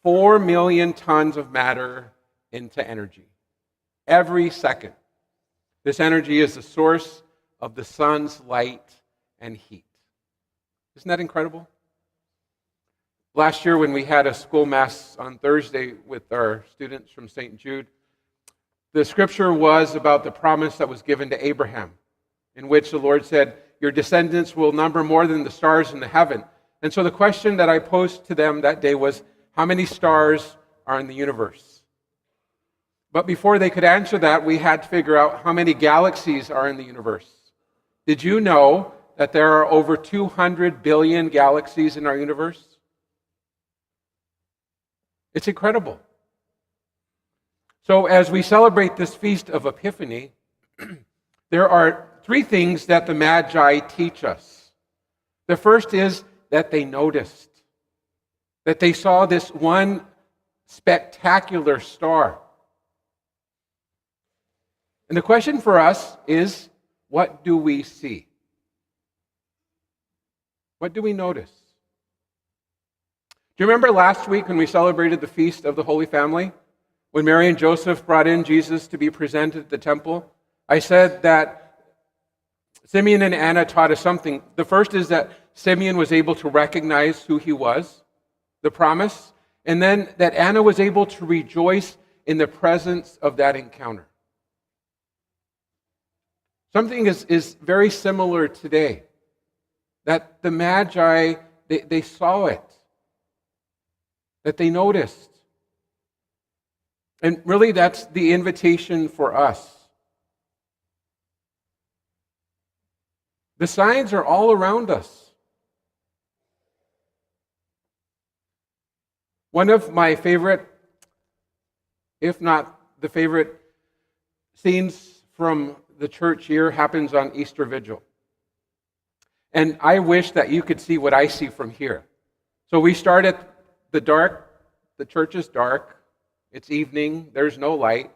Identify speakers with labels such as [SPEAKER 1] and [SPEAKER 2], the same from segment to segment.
[SPEAKER 1] 4 million tons of matter into energy every second. This energy is the source of the sun's light and heat. Isn't that incredible? Last year when we had a school mass on Thursday with our students from StJude, the scripture was about the promise that was given to Abraham, in which the Lord said, your descendants will number more than the stars in the heaven. And so the question that I posed to them that day was, how many stars are in the universe? But before they could answer that, we had to figure out how many galaxies are in the universe. Did you know that there are over 200 billion galaxies in our universe? It's incredible. So as we celebrate this feast of Epiphany, there are 3 things that the Magi teach us. The first is that they noticed, that they saw this one spectacular star. And the question for us is, what do we see? What do we notice? Do you remember last week when we celebrated the Feast of the Holy Family? When Mary and Joseph brought in Jesus to be presented at the temple? I said that Simeon and Anna taught us something. The first is that Simeon was able to recognize who he was, the promise, and then that Anna was able to rejoice in the presence of that encounter. Something is very similar today, that the Magi, they saw it, that they noticed. And really that's the invitation for us. The signs are all around us. One of my favorite, if not the favorite, scenes from the church year happens on Easter Vigil. And I wish that you could see what I see from here. So we start at the dark. The church is dark. It's evening. There's no light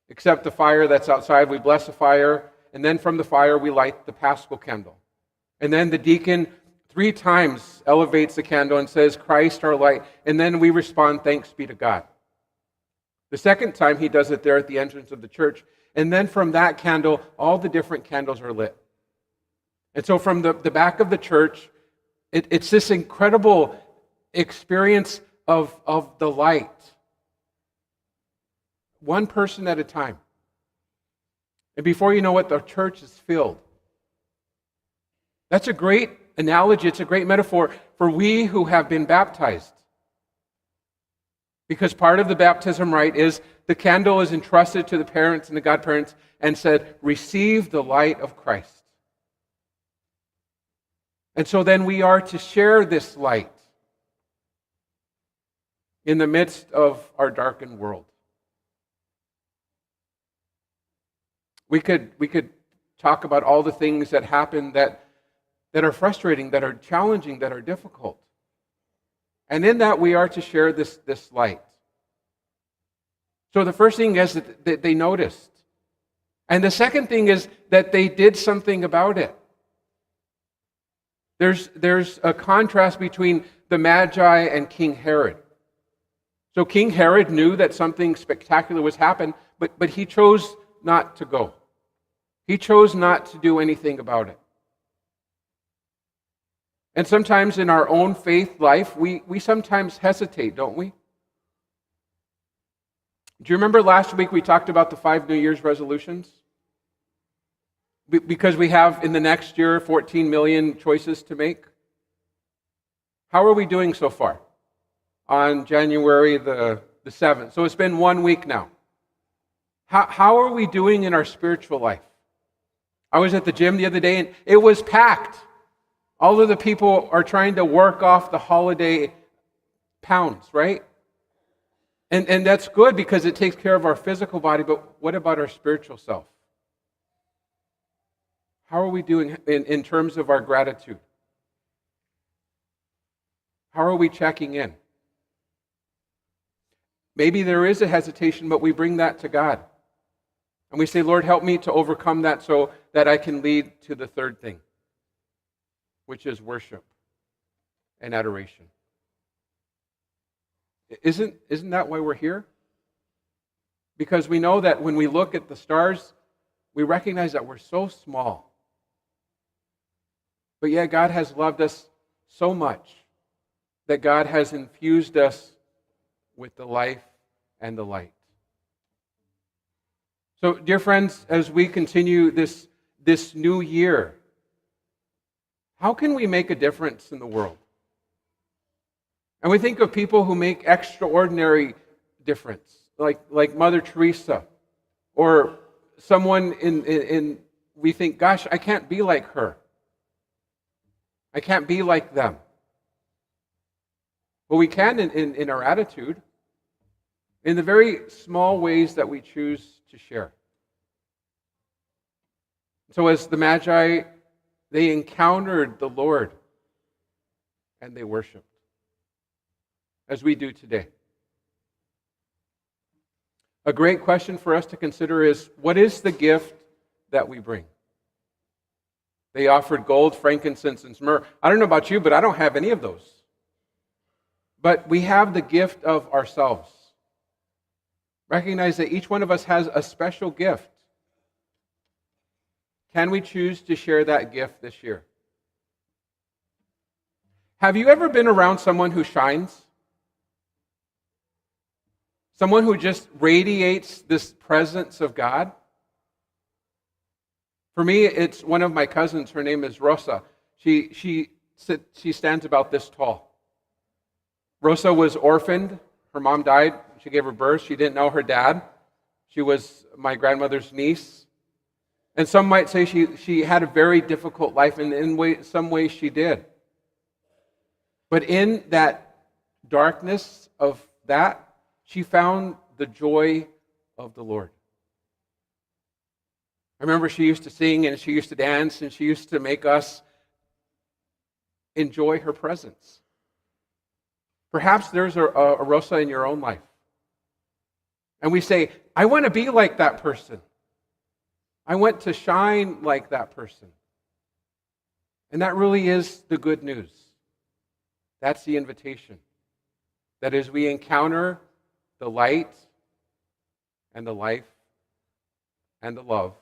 [SPEAKER 1] except the fire that's outside. We bless the fire. And then from the fire, we light the Paschal candle. And then the deacon 3 times elevates the candle and says, Christ our light. And then we respond, thanks be to God. The second time he does it there at the entrance of the church. And then from that candle, all the different candles are lit. And so from the back of the church, it's this incredible experience of the light. One person at a time. And before you know it, the church is filled. That's a great analogy. It's a great metaphor for we who have been baptized. Because part of the baptism rite is the candle is entrusted to the parents and the godparents and said, receive the light of Christ. And so then we are to share this light in the midst of our darkened world. We could talk about all the things that happen that are frustrating, that are challenging, that are difficult. And in that we are to share this light. So the first thing is that they noticed. And the second thing is that they did something about it. There's a contrast between the Magi and King Herod. So King Herod knew that something spectacular was happening, but he chose not to go. He chose not to do anything about it. And sometimes in our own faith life, we sometimes hesitate, don't we? Do you remember last week we talked about the 5 New Year's resolutions? Because we have in the next year 14 million choices to make. How are we doing so far? On January the 7th. So it's been 1 week now. How are we doing in our spiritual life? I was at the gym the other day and it was packed. All of the people are trying to work off the holiday pounds, right? And that's good because it takes care of our physical body, but what about our spiritual self? How are we doing in terms of our gratitude? How are we checking in? Maybe there is a hesitation, but we bring that to God. And we say, Lord, help me to overcome that so that I can lead to the third thing, which is worship and adoration. Isn't that why we're here? Because we know that when we look at the stars, we recognize that we're so small. But yet God has loved us so much that God has infused us with the life and the light. So, dear friends, as we continue this new year, how can we make a difference in the world? And we think of people who make extraordinary difference, like Mother Teresa, or someone in we think, gosh, I can't be like her. I can't be like them. Well, we can in our attitude, in the very small ways that we choose to share. So as the Magi, they encountered the Lord and they worshiped, as we do today. A great question for us to consider is, what is the gift that we bring? They offered gold, frankincense, and myrrh. I don't know about you, but I don't have any of those. But we have the gift of ourselves. Recognize that each one of us has a special gift. Can we choose to share that gift this year? Have you ever been around someone who shines? Someone who just radiates this presence of God? For me, it's one of my cousins. Her name is Rosa. She stands about this tall. Rosa was orphaned. Her mom died. She gave her birth. She didn't know her dad. She was my grandmother's niece. And some might say she had a very difficult life, and in some ways she did. But in that darkness of that, she found the joy of the Lord. I remember she used to sing and she used to dance and she used to make us enjoy her presence. Perhaps there's a Rosa in your own life. And we say, I want to be like that person. I want to shine like that person. And that really is the good news. That's the invitation. That as we encounter the light and the life and the love